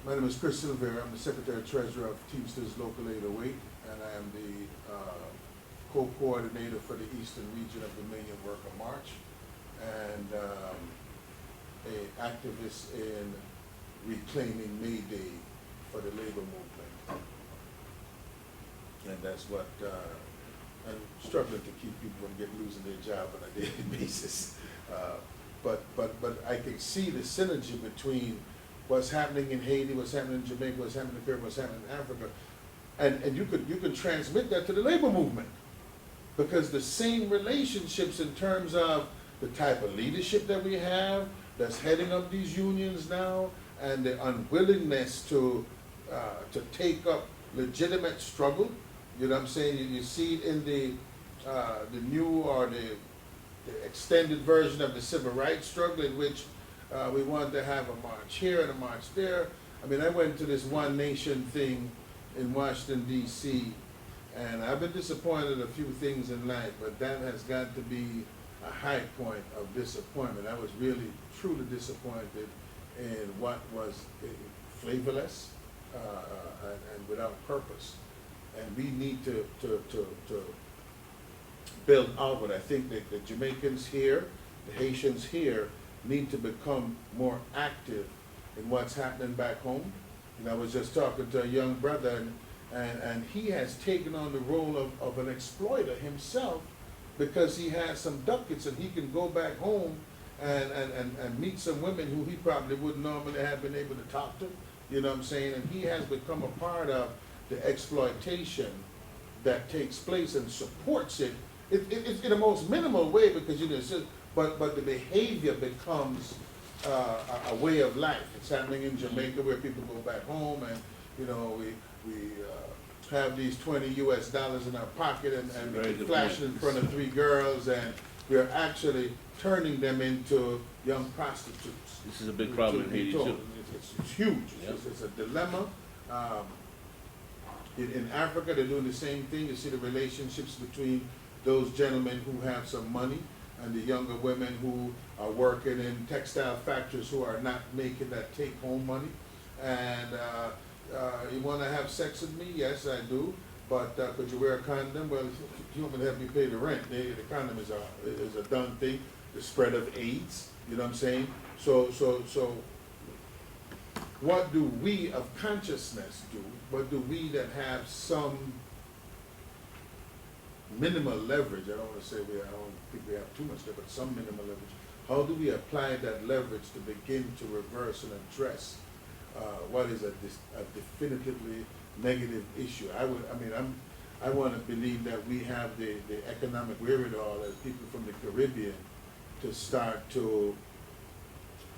My name is Chris Silvera. I'm the Secretary Treasurer of Teamsters Local 808, and I am the co-coordinator for the Eastern Region of the Million Worker March, and a activist in reclaiming May Day for the labor movement. And that's what I'm struggling to keep people from losing their job on a daily basis. But I can see the synergy between what's happening in Haiti, what's happening in Jamaica, what's happening in the Caribbean, what's happening in Africa, and you can transmit that to the labor movement, because the same relationships in terms of the type of leadership that we have that's heading up these unions now, and the unwillingness to take up legitimate struggle. You know what I'm saying? You see it in the new or the extended version of the civil rights struggle, in which we wanted to have a march here and a march there. I mean, I went to this One Nation thing in Washington, D.C., and I've been disappointed in a few things in life, but that has got to be a high point of disappointment. I was really, truly disappointed in what was flavorless and without purpose. And we need to build outward. I think that the Jamaicans here, the Haitians here, need to become more active in what's happening back home. And I was just talking to a young brother, and he has taken on the role of an exploiter himself, because he has some ducats and he can go back home and meet some women who he probably wouldn't normally have been able to talk to. You know what I'm saying? And he has become a part of the exploitation that takes place and supports it. It's in the most minimal way, because you know, it's just, but the behavior becomes a way of life. It's happening in Jamaica, where people go back home, and you know, we have these $20 US in our pocket, and we flash it in front of 3 girls, and we're actually turning them into young prostitutes. This is a big problem in Haiti too. It's huge. Yep. It's a dilemma. In Africa, they're doing the same thing. You see the relationships between those gentlemen who have some money and the younger women who are working in textile factories, who are not making that take-home money. And you want to have sex with me? Yes, I do. But could you wear a condom? Well, you want me to help you pay the rent. The condom is a done thing. The spread of AIDS, you know what I'm saying? So what do we of consciousness do? What do we that have some minimal leverage? I don't want to say I don't think we have too much leverage, but some minimal leverage. How do we apply that leverage to begin to reverse and address what is a definitively negative issue? I want to believe that we have the economic wherewithal as people from the Caribbean to start to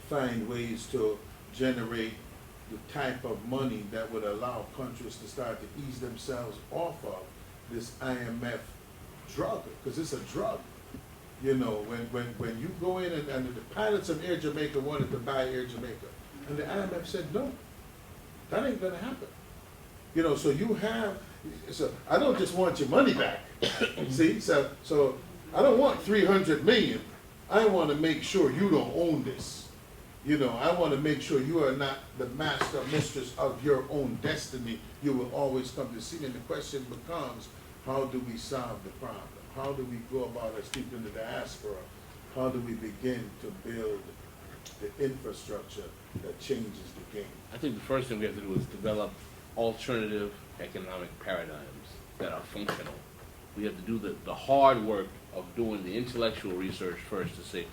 find ways to generate the type of money that would allow countries to start to ease themselves off of this IMF drug, because it's a drug. You know, when you go in and the pilots of Air Jamaica wanted to buy Air Jamaica, and the IMF said no, that ain't gonna happen. You know, so you have, so I don't just want your money back. See, so I don't want 300 million. I want to make sure you don't own this. You know, I want to make sure you are not the master, mistress of your own destiny. You will always come to see me. And the question becomes, how do we solve the problem? How do we go about as people in the diaspora? How do we begin to build the infrastructure that changes the game? I think the first thing we have to do is develop alternative economic paradigms that are functional. We have to do the hard work of doing the intellectual research first to say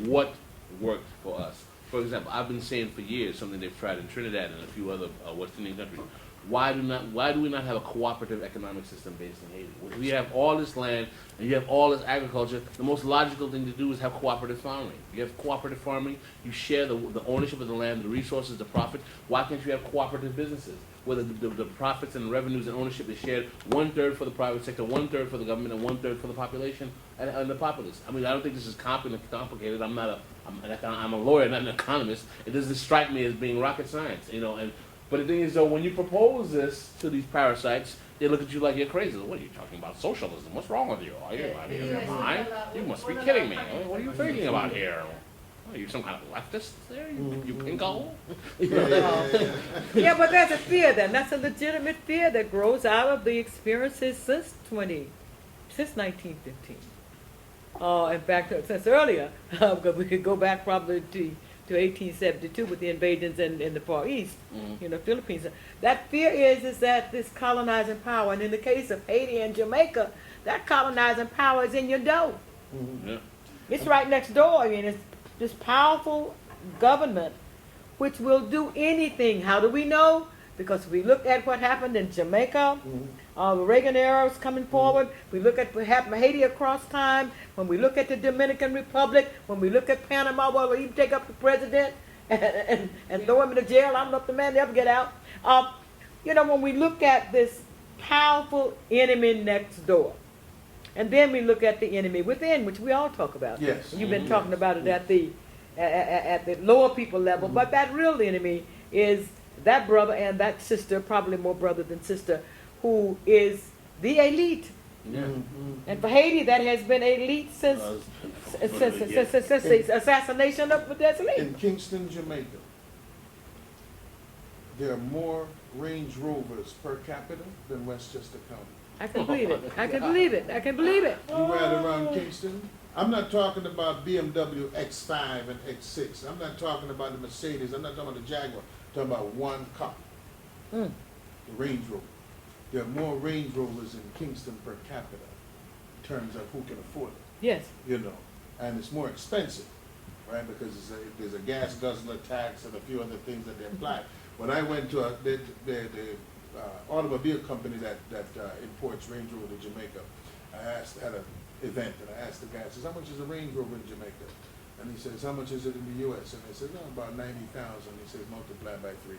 what worked for us. For example, I've been saying for years something they've tried in Trinidad and a few other West Indian countries. Why do we not have a cooperative economic system based in Haiti? When we have all this land and you have all this agriculture, the most logical thing to do is have cooperative farming. You have cooperative farming, you share the ownership of the land, the resources, the profit. Why can't you have cooperative businesses where the profits and revenues and ownership is shared 1/3 for the private sector, 1/3 for the government, and 1/3 for the population and the populace? I mean, I don't think this is complicated. I'm a lawyer, not an economist. It doesn't strike me as being rocket science, you know. But the thing is, though, when you propose this to these parasites, they look at you like you're crazy. What are you talking about? Socialism? What's wrong with you? Are you out of your mind? You must be kidding me. What are you thinking about here? Are you some kind of leftist there? You pinko? Yeah, but there's a fear there, and that's a legitimate fear that grows out of the experiences since 1915. In fact, since earlier, because we could go back probably to 1872 with the invasions in the Far East, Philippines. That fear is that this colonizing power, and in the case of Haiti and Jamaica, that colonizing power is in your door. Yeah. It's right next door. I mean, it's this powerful government which will do anything. How do we know? Because we look at what happened in Jamaica, the Reagan era is coming forward. We look at what happened in Haiti across time. When we look at the Dominican Republic, when we look at Panama, where we even take up the president and throw him in the jail. I don't know if the man ever get out. When we look at this powerful enemy next door, and then we look at the enemy within, which we all talk about. Yes. You've been talking about it at the lower people level, but that real enemy is that brother and that sister, probably more brother than sister, who is the elite. Yeah. And for Haiti, that has been elite since the assassination of Dessalines. In Kingston, Jamaica, there are more Range Rovers per capita than Westchester County. I can believe it. I can believe it. I can believe it. You ride around Kingston, I'm not talking about BMW X5 and X6. I'm not talking about the Mercedes. I'm not talking about the Jaguar. I'm talking about one car, the Range Rover. There are more Range Rovers in Kingston per capita in terms of who can afford it. Yes. And it's more expensive, right? Because there's a gas guzzler tax and a few other things that they apply. When I went to the automobile company that imports Range Rover to Jamaica, I had an event, and I asked the guy, I says, how much is a Range Rover in Jamaica? And he says, how much is it in the U.S.? And I said, about 90,000. He says, multiply by 3.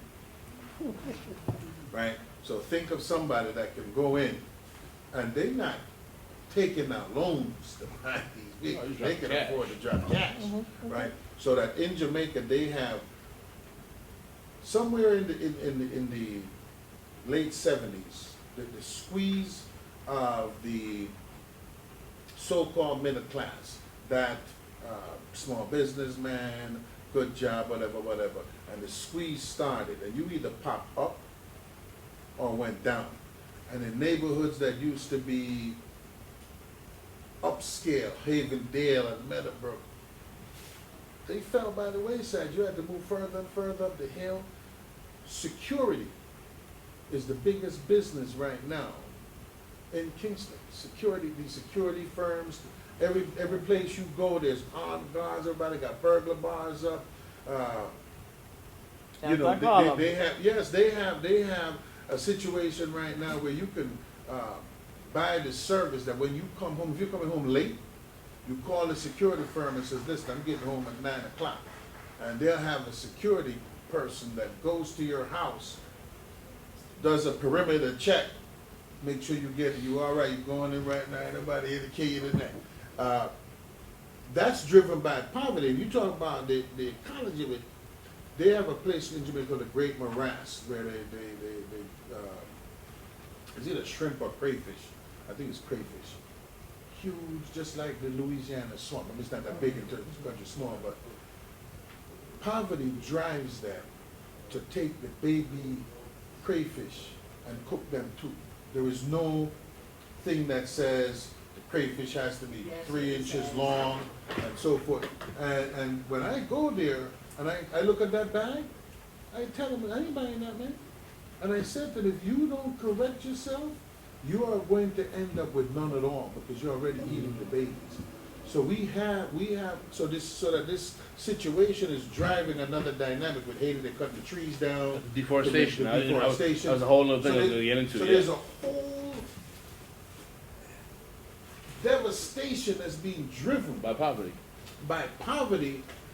Right? So think of somebody that can go in, and they're not taking out loans to buy these vehicles. They can afford to drop cash, right? So that in Jamaica, they have somewhere in the late 70s, the squeeze of the so-called middle class, that small businessman, good job, whatever, and the squeeze started, and you either pop up or went down. And in neighborhoods that used to be upscale, Havendale and Meadowbrook, they fell by the wayside. You had to move further and further up the hill. Security is the biggest business right now in Kingston. Security, these security firms, every place you go, there's armed guards. Everybody got burglar bars up. They have a situation right now where you can buy the service that when you come home, if you're coming home late, you call the security firm and says, listen, I'm getting home at 9 o'clock. And they'll have a security person that goes to your house, does a perimeter check, make sure you all right, you're going in right now, nobody hit the key in there. That's driven by poverty. And you talk about the ecology of it. They have a place in Jamaica called the Great Morass, where they it's either shrimp or crayfish. I think it's crayfish. Huge, just like the Louisiana swamp. I mean, it's not that big in terms of country, small, but poverty drives them to take the baby crayfish and cook them too. There is no thing that says the crayfish has to be 3 inches long and so forth. And when I go there and I look at that bag, I tell them, I ain't buying that, man. And I said that if you don't correct yourself, you are going to end up with none at all because you're already eating the babies. So so that this situation is driving another dynamic with Haiti. They cut the trees down. Deforestation. Deforestation. That was a whole other thing I was going to get into. So there's a whole devastation that's being driven by poverty.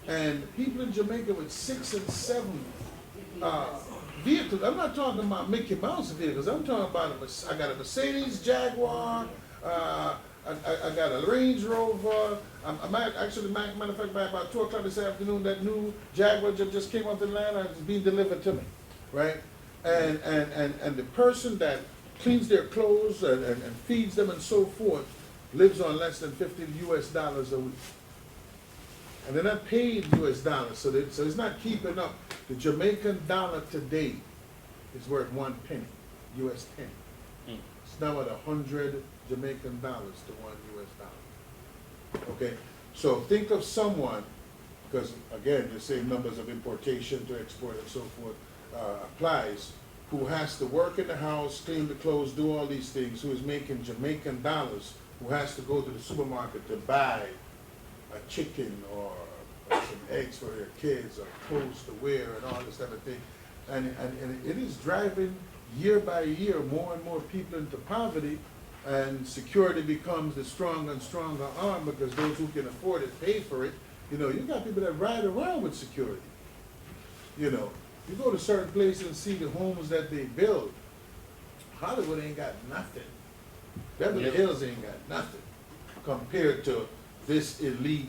And people in Jamaica with 6 and 7 vehicles. I'm not talking about Mickey Mouse vehicles. I'm talking about I got a Mercedes, Jaguar. I got a Range Rover. I might actually, matter of fact, by about 2 o'clock this afternoon, that new Jaguar just came off the line and it's being delivered to me, right? And the person that cleans their clothes and feeds them and so forth lives on less than $50 US a week. and they're not paid US dollars, so it's not keeping up. The Jamaican dollar today is worth 1 penny, US penny. Mm. It's now at 100 Jamaican dollars to 1 US dollar. Okay, so think of someone, because again, the same numbers of importation to export and so forth applies, who has to work in the house, clean the clothes, do all these things, who is making Jamaican dollars, who has to go to the supermarket to buy a chicken or some eggs for their kids or clothes to wear and all this type of thing. And it is driving year by year more and more people into poverty, and security becomes the stronger and stronger arm because those who can afford it pay for it. You know, you got people that ride around with security. You know, you go to certain places and see the homes that they build. Hollywood ain't got nothing. Beverly Hills ain't got nothing compared to this elite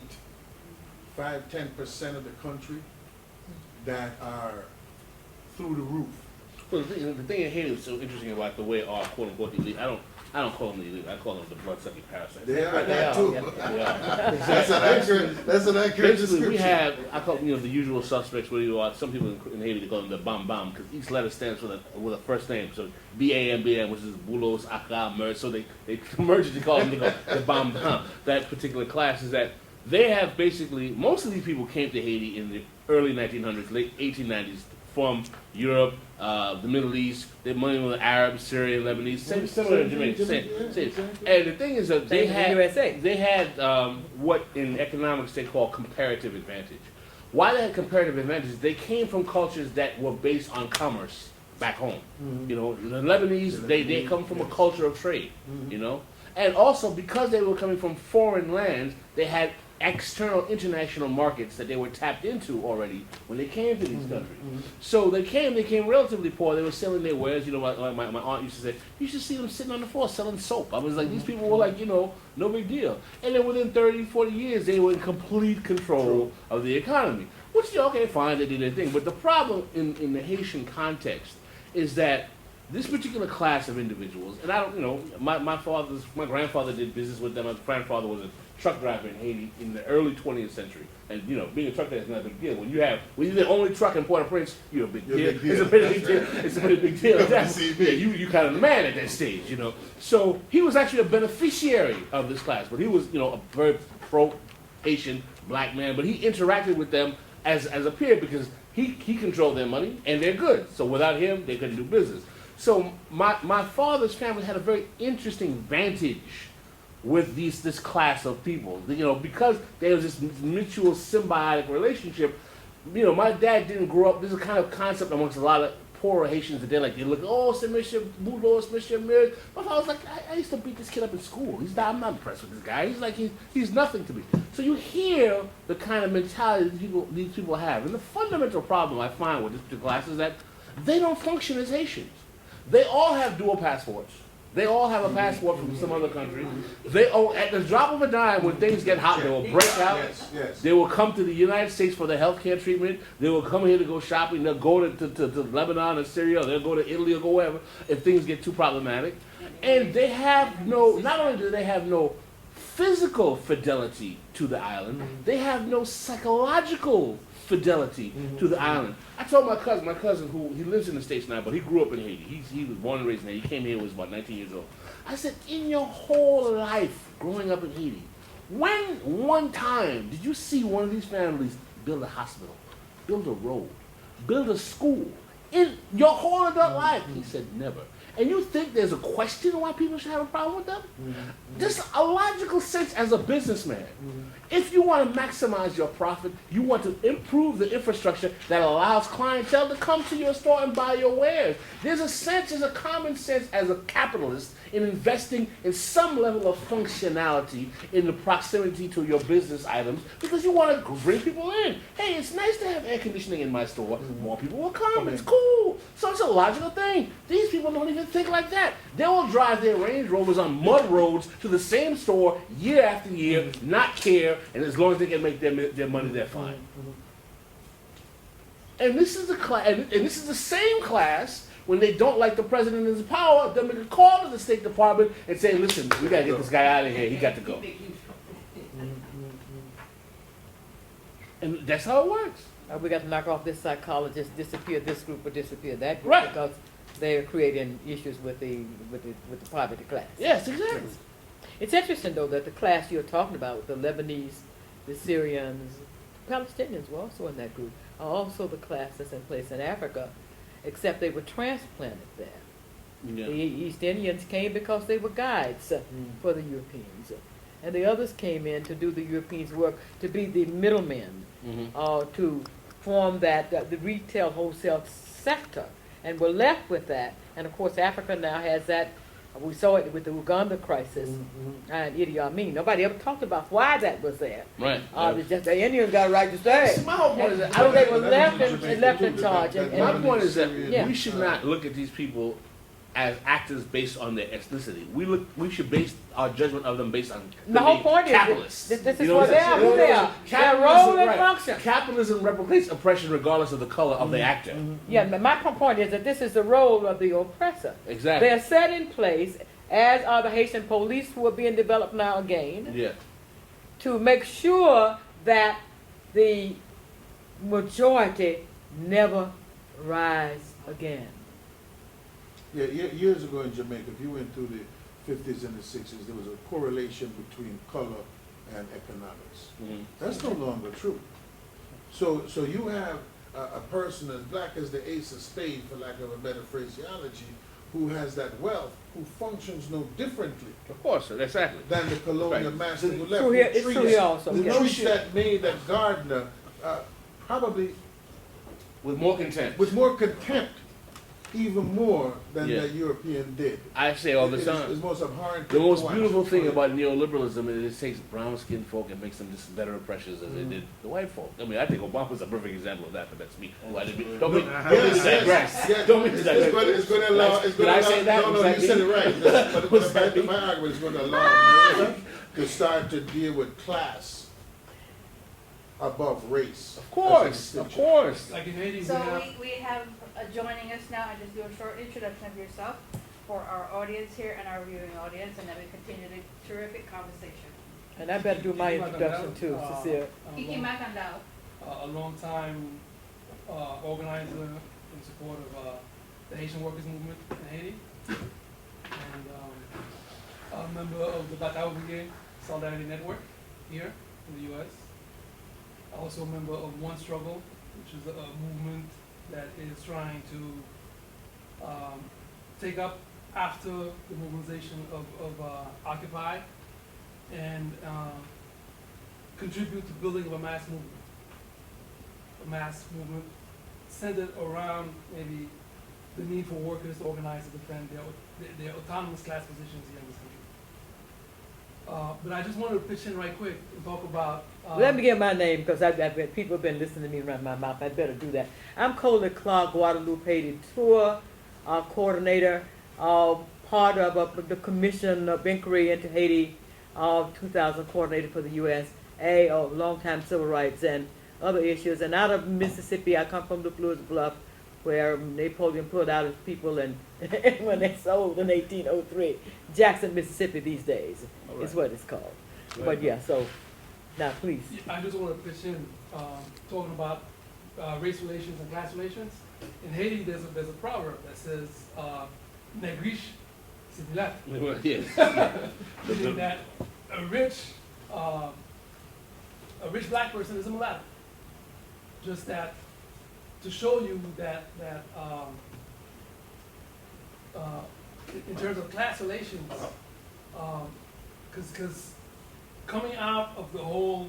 5–10% of the country that are through the roof. Well, the thing in Haiti is so interesting about the way our quote unquote elite. I don't call them the elite. I call them the blood-sucking parasites. They are that too. Yeah. That's an accurate Basically, description. we have, I call them, the usual suspects. Where you are, some people in Haiti they call them the Bam Bam because each letter stands with a first name. So BAMBM, which is Bulos, Aka, Merge. So they merge it to call them the Bam Bam. That particular class is that they have basically, most of these people came to Haiti in the early 1900s, late 1890s from Europe, the Middle East. They're money with Arabs, Syrian, Lebanese, similar to Jamaica. Same. And the thing is that they had what in economics they call comparative advantage. Why they had comparative advantage? They came from cultures that were based on commerce back home. Mm-hmm. You know, the Lebanese, they come from a culture of trade. Mm-hmm. You know, and also because they were coming from foreign lands, they had external international markets that they were tapped into already when they came to these countries. Mm-hmm. So they came relatively poor. They were selling their wares. You know, like my aunt used to say, you should see them sitting on the floor selling soap. I was like, these people were like, you know, no big deal. And then within 30, 40 years, they were in complete control of the economy. Which, okay, fine, they did their thing. But the problem in the Haitian context is that this particular class of individuals, and I don't, you know, my grandfather did business with them. My grandfather was a truck driver in Haiti in the early 20th century. And, you know, being a truck driver is not a big deal. When you're the only truck in Port-au-Prince, you're a big deal. It's a pretty big deal. It's a pretty big deal. Yeah, you kind of the man at that stage, you know. So he was actually a beneficiary of this class, but he was, you know, a very pro-Haitian black man. But he interacted with them as a peer because he controlled their money and their goods. So without him, they couldn't do business. So my father's family had a very interesting vantage with this class of people, you know, because there was this mutual symbiotic relationship. You know, my dad didn't grow up. This is a kind of concept amongst a lot of poorer Haitians that they look, oh, c'est Monsieur Boulot, Monsieur Mirror. My father was like, I used to beat this kid up in school. I'm not impressed with this guy. He's like, he's nothing to me. So you hear the kind of mentality these people have, and the fundamental problem I find with this particular class is that they don't function as Haitians. They all have dual passports. They all have a passport from some other country. At the drop of a dime, when things get hot, they will break out. Yes. They will come to the United States for their health care treatment. They will come here to go shopping. They'll go to Lebanon or Syria. Or they'll go to Italy or go wherever if things get too problematic. And they have not only do they have no physical fidelity to the island, they have no psychological fidelity to the island. I told my cousin who he lives in the States now, but he grew up in Haiti. He was born and raised in Haiti. He came here when he was about 19 years old. I said, in your whole life growing up in Haiti, when one time did you see one of these families build a hospital, build a road, build a school in your whole adult life? He said, never. And you think there's a question why people should have a problem with them? Just a logical sense as a businessman. If you want to maximize your profit, you want to improve the infrastructure that allows clientele to come to your store and buy your wares. There's a common sense as a capitalist in investing in some level of functionality in the proximity to your business items because you want to bring people in. Hey, it's nice to have air conditioning in my store. More people will come. It's cool. So it's a logical thing. These people don't even think like that. They will drive their Range Rovers on mud roads to the same store year after year, not care, and as long as they can make their money, they're fine. And this is the same class. When they don't like the president in his power, they'll make a call to the State Department and say, listen, we got to get this guy out of here. He got to go. And that's how it works. We got to knock off this psychologist, disappear this group or disappear that group, Right. because they're creating issues with the poverty class. Yes, exactly. It's interesting though that the class you're talking about, the Lebanese, the Syrians, Palestinians were also in that group, are also the class that's in place in Africa, except they were transplanted there. Yeah. The East Indians came because they were guides for the Europeans. And the others came in to do the Europeans' work, to be the middlemen, to form the retail wholesale sector. And we're left with that. And of course, Africa now has that. We saw it with the Uganda crisis and Idi Amin. Nobody ever talked about why that was there. Right. It's just the Indians got a right to stay. See, my whole point is that So they were That was left in charge. my point is that Yeah. we should not look at these people as actors based on their ethnicity. We should base our judgment of them based on The whole being point is capitalists. this is You know what they I'm are, saying? who they are. Their Capitalism, role and right. function. Capitalism replicates oppression regardless of the color of the actor. Yeah, but my point is that this is the role of the oppressor. Exactly. They're set in place, as are the Haitian police who are being developed now again, Yeah. to make sure that the majority never rise again. Yeah, years ago in Jamaica, if you went through the 50s and the 60s, there was a correlation between color and economics. That's no longer true. So you have a person as black as the ace of spades, for lack of a better phraseology, who has that wealth, who functions no differently Of course, exactly. than the colonial Right. master who It's left. true here- who it's true treats- here also, The yeah. treats that made that gardener probably With more content. with more contempt, even more than Yeah. the European did. I say all the It's time. most abhorrent. The most to watch. beautiful thing about neoliberalism is it takes brown-skinned folk and makes them just better oppressors as they did the white folk. I mean, I think Obama's a perfect example of that, but that's me. Well, I didn't mean- Don't mean to digress. Yes. Don't mean to It's digress. going to allow. It's Did going I to say allow. that? No, Was no, that you said me? it right. Was that me? My argument is going to allow America to start to deal with class above race. Of course, of course. Like in Haiti, So we have, we have joining us now, and just do a short introduction of yourself for our audience here and our viewing audience, and then we continue the terrific conversation. And I better do my introduction too, Cecile. Kiki Macandao. a long time organizer in support of the Haitian workers movement in Haiti, and a member of the Batao Brigade Solidarity Network here in the U.S. Also a member of One Struggle, which is a movement that is trying to take up after the mobilization of Occupy and contribute to building of a mass movement centered around maybe the need for workers to organize to defend their autonomous class positions here in this country. But I just wanted to pitch in right quick and talk about. Let me get my name, because people have been listening to me run my mouth. I better do that. I'm Coley Clark, Guadalupe Haiti tour coordinator, part of the Commission of Inquiry into Haiti, 2000 coordinator for the USA, longtime civil rights and other issues. And out of Mississippi, I come from the Blues Bluff, where Napoleon pulled out his people and when they sold in 1803. Jackson, Mississippi these days is what it's called. Right. But yeah, so now please. I just want to pitch in, talking about race relations and class relations. In Haiti, there's a proverb that says, "Negriche, c'est du lac," Yes. meaning that a rich black person is a mulatto. Just that to show you that in terms of class relations, because coming out of the whole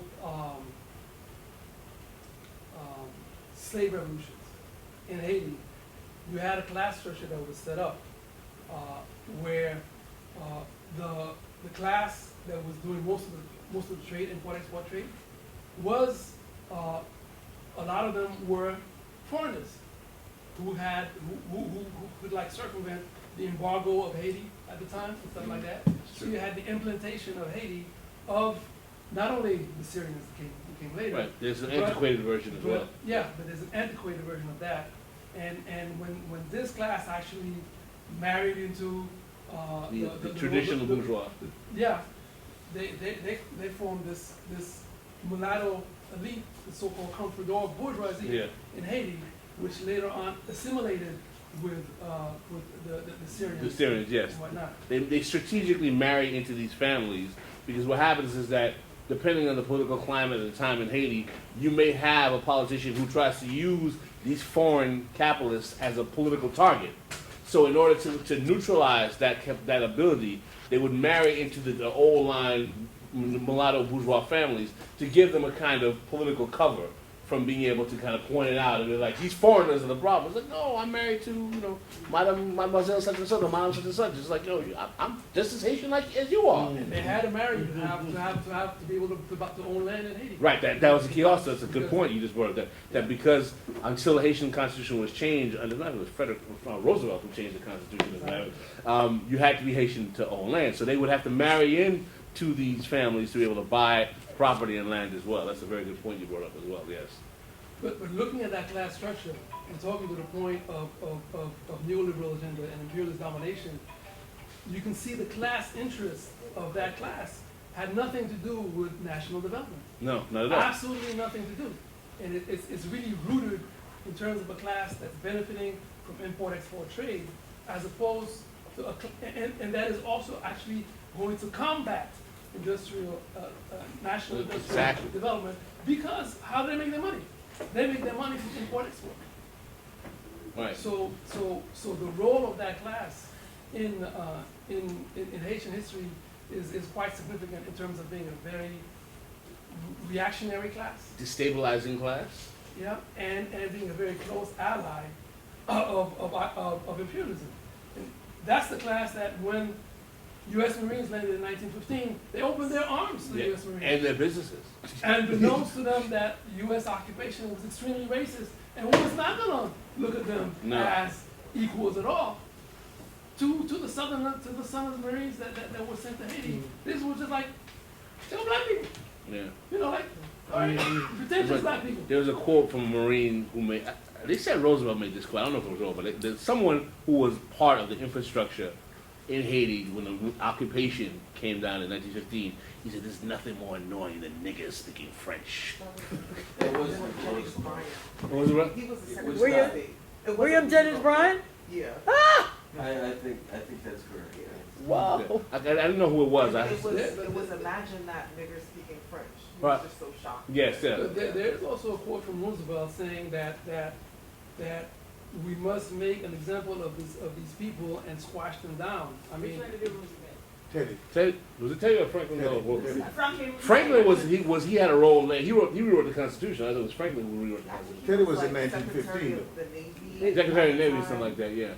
slave revolutions in Haiti, you had a class structure that was set up where the class that was doing most of the trade, import-export trade, was a lot of them were foreigners who could like circumvent the embargo of Haiti at the time and stuff like that. So you had the implantation of Haiti of not only the Syrians that came later. Right, there's an antiquated version as well. Yeah, but there's an antiquated version of that. And when this class actually married into The traditional bourgeois. yeah, they formed this mulatto elite, the so-called comprador bourgeoisie Yeah. in Haiti, which later on assimilated with the Syrians. The Syrians, yes. And whatnot. They strategically marry into these families because what happens is that depending on the political climate at the time in Haiti, you may have a politician who tries to use these foreign capitalists as a political target. So in order to neutralize that ability, they would marry into the old line mulatto bourgeois families to give them a kind of political cover from being able to kind of point it out. And they're like, these foreigners are the problem. It's like, no, I'm married to, Mademoiselle such and such, or Madame such and such. It's like, no, I'm just as Haitian as you are. And they had to marry you to have to be able to own land in Haiti. Right, that was the key also. That's a good point you just brought up. That because until the Haitian Constitution was changed, and it was Frederick Roosevelt who changed the Constitution, you had to be Haitian to own land. So they would have to marry in to these families to be able to buy property and land as well. That's a very good point you brought up as well, yes. But looking at that class structure and talking to the point of neoliberal agenda and imperialist domination, you can see the class interest of that class had nothing to do with national development. No, not at all. Absolutely nothing to do. And it's really rooted in terms of a class that's benefiting from import-export trade, as opposed to and that is also actually going to combat national industrial development, because how do they make their money? They make their money from import-export. Right. So the role of that class in Haitian history is quite significant in terms of being a very reactionary class. Destabilizing class. Yeah, and being a very close ally of imperialism. And that's the class that when U.S. Marines landed in 1915, they opened their arms to the U.S. Marines. And their businesses. And beknownst to them that U.S. occupation was extremely racist, and we was not going to look at them as equals at all. To the Southern Marines that were sent to Haiti, this was just like, they were black people. Yeah. All right, pretentious black people. There was a quote from a Marine who made, they said Roosevelt made this quote, I don't know if it was Roosevelt, but there's someone who was part of the infrastructure in Haiti when the occupation came down in 1915. He said, there's nothing more annoying than niggers speaking French. It was Bryant. What was it, right? He was the secretary. William Jennings Bryan? Yeah. Ah! I think that's correct. Yeah. Wow. I didn't know who it was. It was imagine that niggers speaking French. He Right. was just so shocked. Yes, yeah. But there's also a quote from Roosevelt saying that we must make an example of these people and squash them down. I mean, Teddy. Was it Teddy or Franklin? Teddy. No, Teddy. Franklin he had a role there. He rewrote the Constitution. I thought it was Franklin who rewrote the Constitution. Teddy was in Like 1915. Secretary of the Navy, something like that, yeah.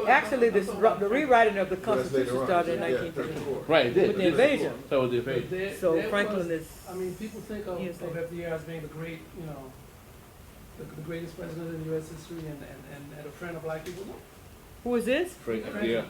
Actually, the rewriting of the Constitution started in Yeah, 1950. 34. Right, it did. With the invasion. So was the but invasion. So there Franklin was- is. I mean, people think of Yes, sir. FDR as being the great, the greatest president in U.S. history and a friend of black people. No. Who is this? Yeah.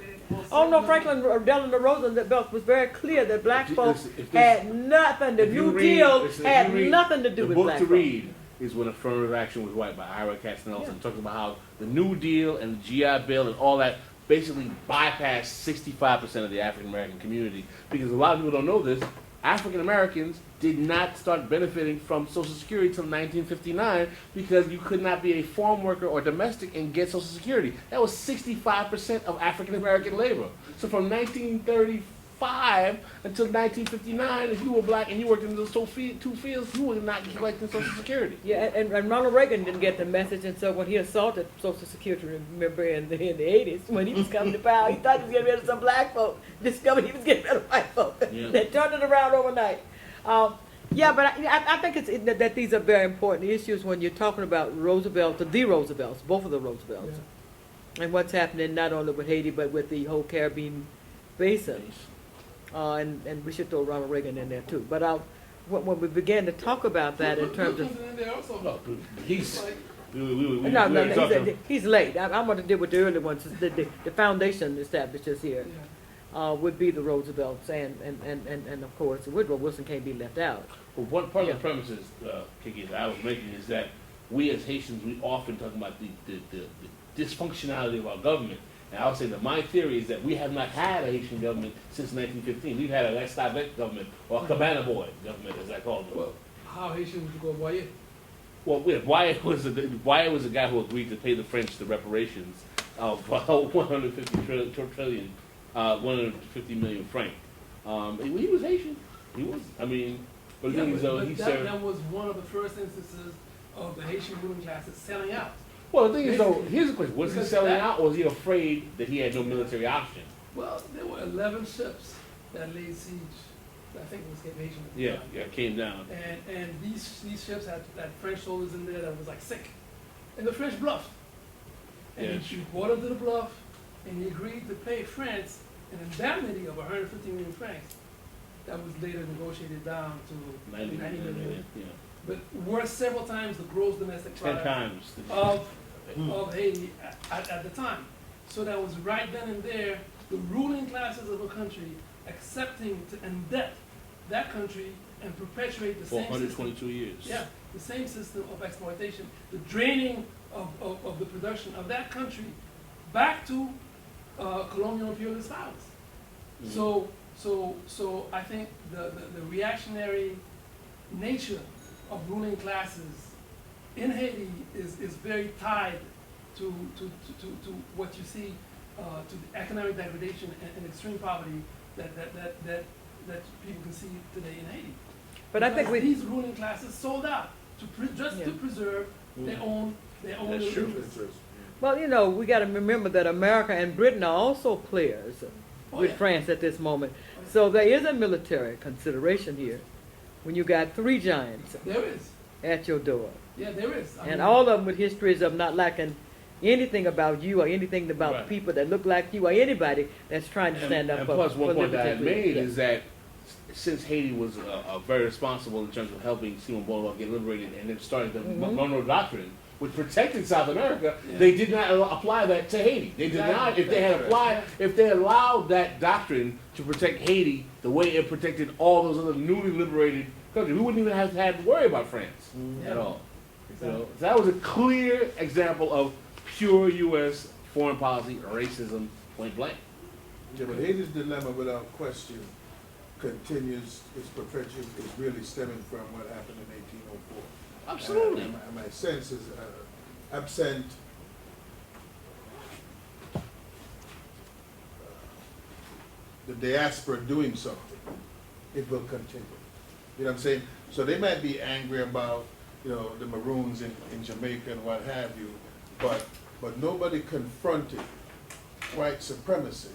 Oh no, Franklin Delano Roosevelt was very clear that black folks If this- had nothing. The if you New read- Deal listen, if had you read nothing to do with The black book to folks. read is When Affirmative Action Was Right by Ira Katznelson. Yeah. Talks about how the New Deal and the GI Bill and all that basically bypassed 65% of the African American community. Because a lot of people don't know this, African Americans did not start benefiting from Social Security until 1959 because you could not be a farm worker or domestic and get Social Security. That was 65% of African American labor. So from 1935 until 1959, if you were black and you worked in those two fields, you were not collecting Social Security. Yeah, and Ronald Reagan didn't get the message, and so when he assaulted Social Security, remember in the 80s, when he was coming to power, he thought he was getting rid of some black folk, discovered he was getting rid of white folk. Yeah. They turned it around overnight. Yeah, but I think that these are very important issues when you're talking about Roosevelt, the Roosevelts, both of the Roosevelts, and what's happening not only with Haiti, but with the whole Caribbean basin. And we should throw Ronald Reagan in there too. But when we began to talk about that in terms of... in there also. No, he's... No, he's late. I'm going to deal with the early ones. The foundation establishes here would be the Roosevelts, and of course Woodrow Wilson can't be left out. Well, one part of the premises, Kiki, that I was making is that we as Haitians, we often talk about the dysfunctionality of our government. And I would say that my theory is that we have not had a Haitian government since 1915. We've had a Let's Stop It government, or a Cabana Boy government, as I call it. Well, how Haitians would go about it. Well, Wyatt was the guy who agreed to pay the French the reparations of 150 million franc. He was Haitian. He was. I mean, but the thing is, though, he served. That was one of the first instances of the Haitian ruling classes selling out. Well, the thing is, though, here's the question: was he Because selling that- out, or was he afraid that he had no military option? Well, there were 11 ships that laid siege. I think it was Cape Haitian. at the Yeah, time. yeah, it came down. And these ships had French soldiers in there that was like sick, and the French bluffed. And Yeah. he brought them to the bluff, and he agreed to pay France an indemnity of 150 million francs. That was later negotiated down to 90 million. Yeah, but worth several times the gross domestic 10 product times. of Haiti at the time. So that was right then and there, the ruling classes of a country accepting to indebt that country and perpetuate the For same system. 122 years. Yeah, the same system of exploitation, the draining of the production of that country back to colonial imperialist powers. Mhm. So I think the reactionary nature of ruling classes in Haiti is very tied to what you see, to the economic degradation and extreme poverty that people can see today in Haiti. But I think Because we, these ruling classes sold out to just to Yeah. preserve their own That's little true. interests. well, you know, we got to remember that America and Britain are also players Oh, with yeah. France at this moment. So there is a military consideration here when you got three giants There is, at your door. yeah, there is. I And mean, all of them with histories of not lacking anything about you or anything about Right. people that look like you or anybody that's trying to stand up and for plus, one point liberty that I and made freedom. is that since Haiti was very responsible in terms of helping Simon Bolivar get liberated and then started the Mhm. Monroe Doctrine, which protected South America, Yeah. they did not apply that to Haiti. They did Exactly. not. If they had applied, if they allowed that doctrine to protect Haiti the way it protected all those other newly liberated countries, we wouldn't even have had to worry about France Yeah. at all. You know, Exactly. so that was a clear example of pure U.S. foreign policy racism, point blank. Yeah, but Haiti's dilemma, without question, continues, is perpetual, is really stemming from what happened in 1804. Absolutely. And my sense is, absent the diaspora doing something, it will continue. You know what I'm saying? So they might be angry about, you know, the Maroons in Jamaica and what have you, but nobody confronted white supremacy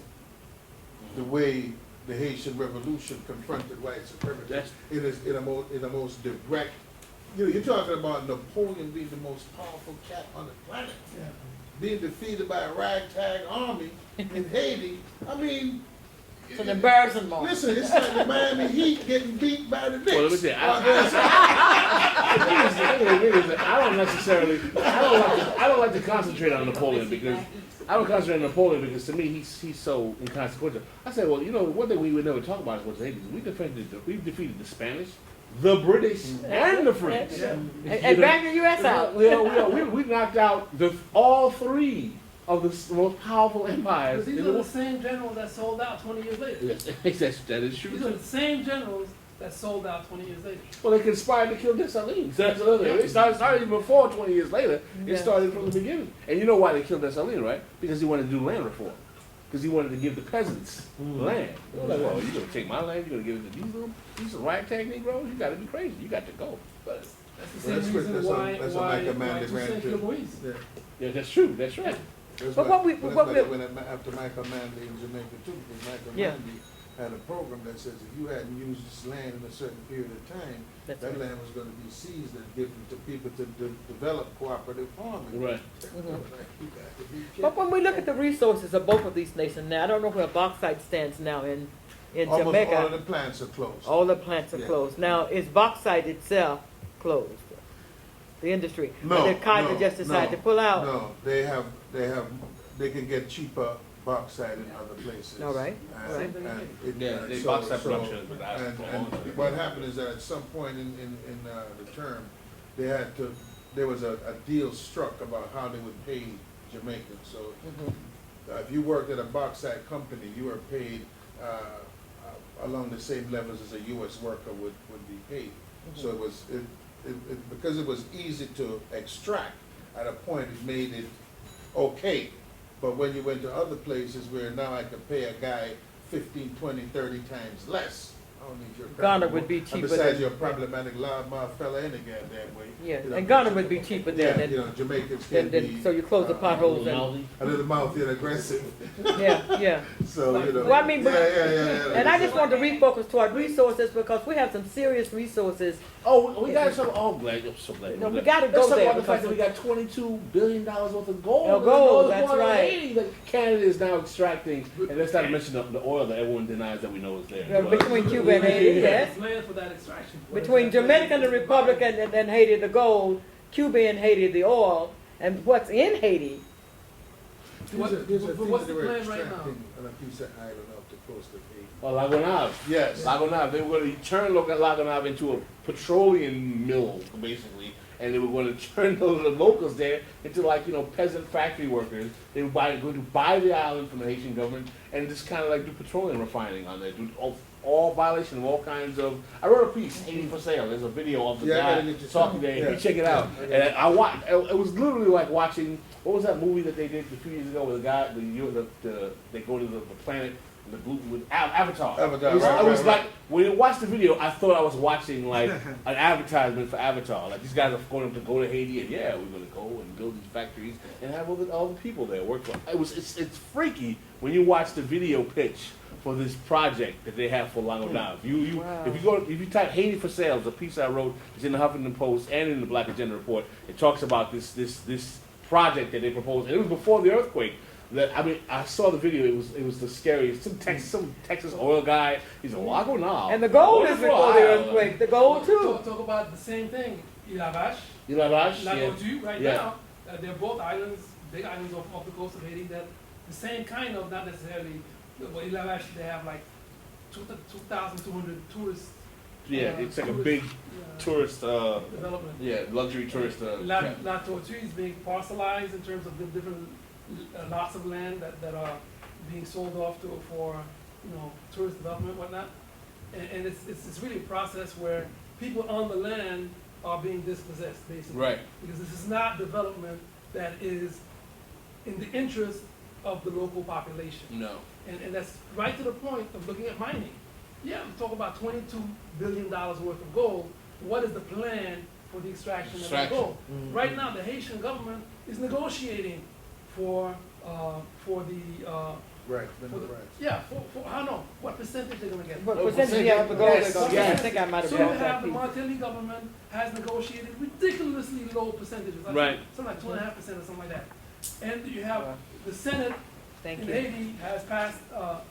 the way the Haitian Revolution confronted white supremacy. That's- It is in the most direct. You know, you're talking about Napoleon being the most powerful cat on the planet, Yeah. being defeated by a ragtag army in Haiti. I mean, It's an embarrassing moment. listen, it's like the Miami Heat getting beat by the Knicks. Well, let me say, I don't like to concentrate on Napoleon because I don't concentrate on Napoleon because to me he's so inconsequential. I said, well, you know, one thing we would never talk about is what's Haiti. We defeated the Spanish, the British, and the French. Yeah. And back the U.S. out. We knocked out all three of the most powerful empires. But these in are the the world. same generals that sold out 20 years later. Yes, that is true. These are the same generals that sold out 20 years later. Well, they conspired to kill Dessalines. So that's another thing. It started even before 20 years later. Yeah. It started from the beginning. And you know why they killed Dessalines, right? Because he wanted to do land reform. Because he wanted to give the peasants land. They were like, well, you're going to take my land, you're going to give it to these ragtag Negroes? You got to be crazy. You got to go. But that's the Well, same that's reason what- why that's what Michael Manley ran Toussaint to. Louise. Yeah. Yeah, that's true. That's right. That's But why- what we- that's what why we- after Michael Manley in Jamaica too, because Michael Yeah. Manley had a program that says if you hadn't used this land in a certain period of time, That's that right. land was gonna be seized and given to people to develop cooperative farming. Right. You got to be But careful. when we look at the resources of both of these nations now, I don't know where bauxite stands now in Almost Jamaica. all of the plants are closed. All the plants are Yeah. closed. Now, is bauxite itself closed? The industry? No, Or did Kaiser no, just decide no, to pull out? No, they can get cheaper bauxite in other places. All right, And- all right. and it- Yeah, and the so- bauxite so- production has been lasting and- for a long time. And what happened is that at some point in the term, there was a deal struck about how they would pay Jamaicans. So Mhm. if you worked at a bauxite company, you were paid along the same levels as a U.S. worker would be paid. So it was, because it was easy to extract, at a point it made it okay. But when you went to other places where now I could pay a guy 15, 20, 30 times less, I don't need your. Ghana would be And cheaper besides, than- you're a problematic loudmouth fella any goddamn way. Yeah, You know, and Ghana would be cheaper Yeah, than, you know, Jamaicans can than, be. so you close the potholes and, Mouthy. A little mouthy and aggressive, yeah. so, you know. Well, I mean, but- Yeah. And I just want to refocus toward resources because we have some serious resources. Oh, we got some. Oh, glad. I'm so glad. No, we gotta Let's go talk there about the fact that because we got $22 billion worth of gold. Oh, in the gold, northern that's part of right. Haiti that Canada is now extracting, and let's not mention the oil that everyone denies that we know is there. Yeah, between Cuba and Haiti, yes. Plan for that extraction. Between Jamaica and the Republic and Haiti, the gold, Cuba and Haiti, the oil, and what's in Haiti. What's the plan right now? On a piece of island off the coast of Haiti. Well, Lagonav. Yes. Lagonav. They were going to turn Lagonav into a petroleum mill, basically, and they were going to turn the locals there into peasant factory workers. They were going to buy the island from the Haitian government and just kind of like do petroleum refining on there, do all violation of all kinds of. I wrote a piece, Haiti for sale. There's a video of the Yeah, I gotta guy get you talking some. there. Yeah. You check it out. Yeah, And I watched. It was literally like watching. What was that movie that they did a few years ago with the guy? They go to the planet. The blue with Avatar. Avatar, It was, right, it was right, like right. when you watch the video, I thought I was watching like an advertisement for Avatar. Like these guys are going to go to Haiti, and yeah, we're going to go and build these factories and have all the people there work for. It's freaky when you watch the video pitch for this project that they have for Langonav. Wow. If you type Haiti for sale, the piece I wrote is in the Huffington Post and in the Black Agenda Report. It talks about this project that they proposed, and it was before the earthquake. I saw the video. It was the scariest. Some Texas oil guy. He's a Lagonav. And the gold is Wonderful before the island. earthquake, the gold too. Talk about the same thing. Ilavash, You know that? La Yeah. Tortue, right Yeah. now, they're both islands, big islands off the coast of Haiti that the same kind of, not necessarily, but Ilavash, they have like 2,200 tourists. Yeah, it's like a big tourist. Development. Yeah, luxury tourist. La Tortue is being parcelized in terms of the different lots of land that are being sold off for tourist development and whatnot. And it's really a process where people on the land are being dispossessed, basically. Right. Because this is not development that is in the interest of the local population. No. And that's right to the point of looking at mining. Yeah, we talk about $22 billion worth of gold. What is the plan for the extraction of that gold? Mhm. Right now, the Haitian government is negotiating for the Right, mineral rights. yeah, for I don't know what percentage they're gonna get. What Oh, percentage of the gold yes, they're gonna yes. I think I might have So you brought that have the piece. Martelly government has negotiated ridiculously low percentages. I Right. think something like 2.5% or something like that. And you have the Senate Thank in you. Haiti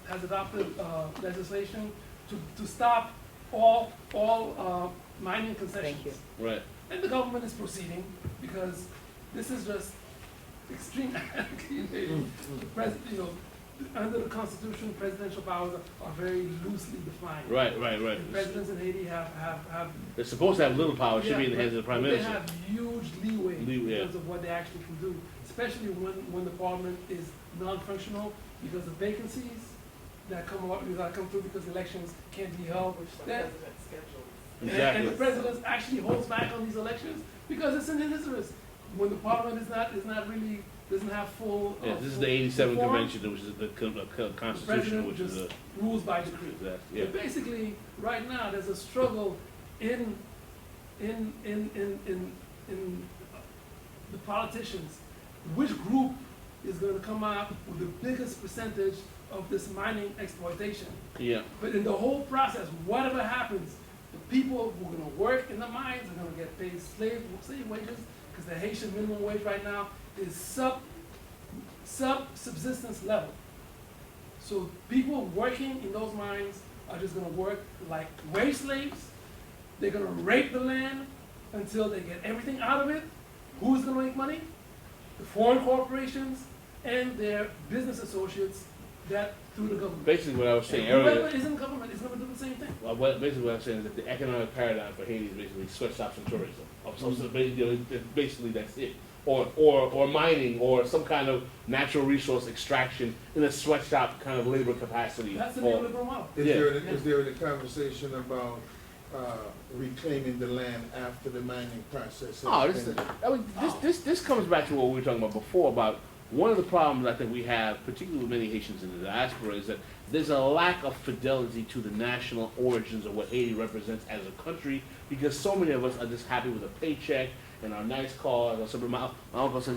has adopted legislation to stop all mining concessions. Thank you. Right. And the government is proceeding because this is just extreme anarchy in Haiti. The president, under the Constitution, presidential powers are very loosely defined. Right. And presidents in Haiti have They're supposed to have little power. It should be in the hands of the prime but minister. They have huge leeway in Yeah. terms of what they actually can do, especially when the parliament is non-functional because of vacancies that come through because elections can't be held. That- Exactly. And the president actually holds back on these elections because it's in his interest. When the parliament doesn't have full. Yeah, this is full the '87 quorum, convention, which is the the Constitution, president which is just a rules by decree. yeah. But basically, right now, there's a struggle in the politicians. Which group is going to come out with the biggest percentage of this mining exploitation? Yeah. But in the whole process, whatever happens, the people who are going to work in the mines are going to get paid slave wages because the Haitian minimum wage right now is sub-subsistence level. So people working in those mines are just going to work like wage slaves. They're going to rape the land until they get everything out of it. Who's going to make money? The foreign corporations and their business associates that through the government. Basically, what I was saying And whoever earlier. is in government is going to do the same thing. Well, basically what I'm saying is that the economic paradigm for Haiti is basically sweatshops and tourism. So basically that's it. Or mining or some kind of natural resource extraction in a sweatshop kind of labor capacity. That's the Or- neoliberal model. Is Yeah. there any conversation about reclaiming the land after the mining process. has Oh, this comes back to what we were talking about before, about one of the problems I think we have, particularly with many Haitians in the diaspora, is that there's a lack of fidelity to the national origins of what Haiti represents as a country, because so many of us are just happy with a paycheck and our nice cars. Or something. My uncle says,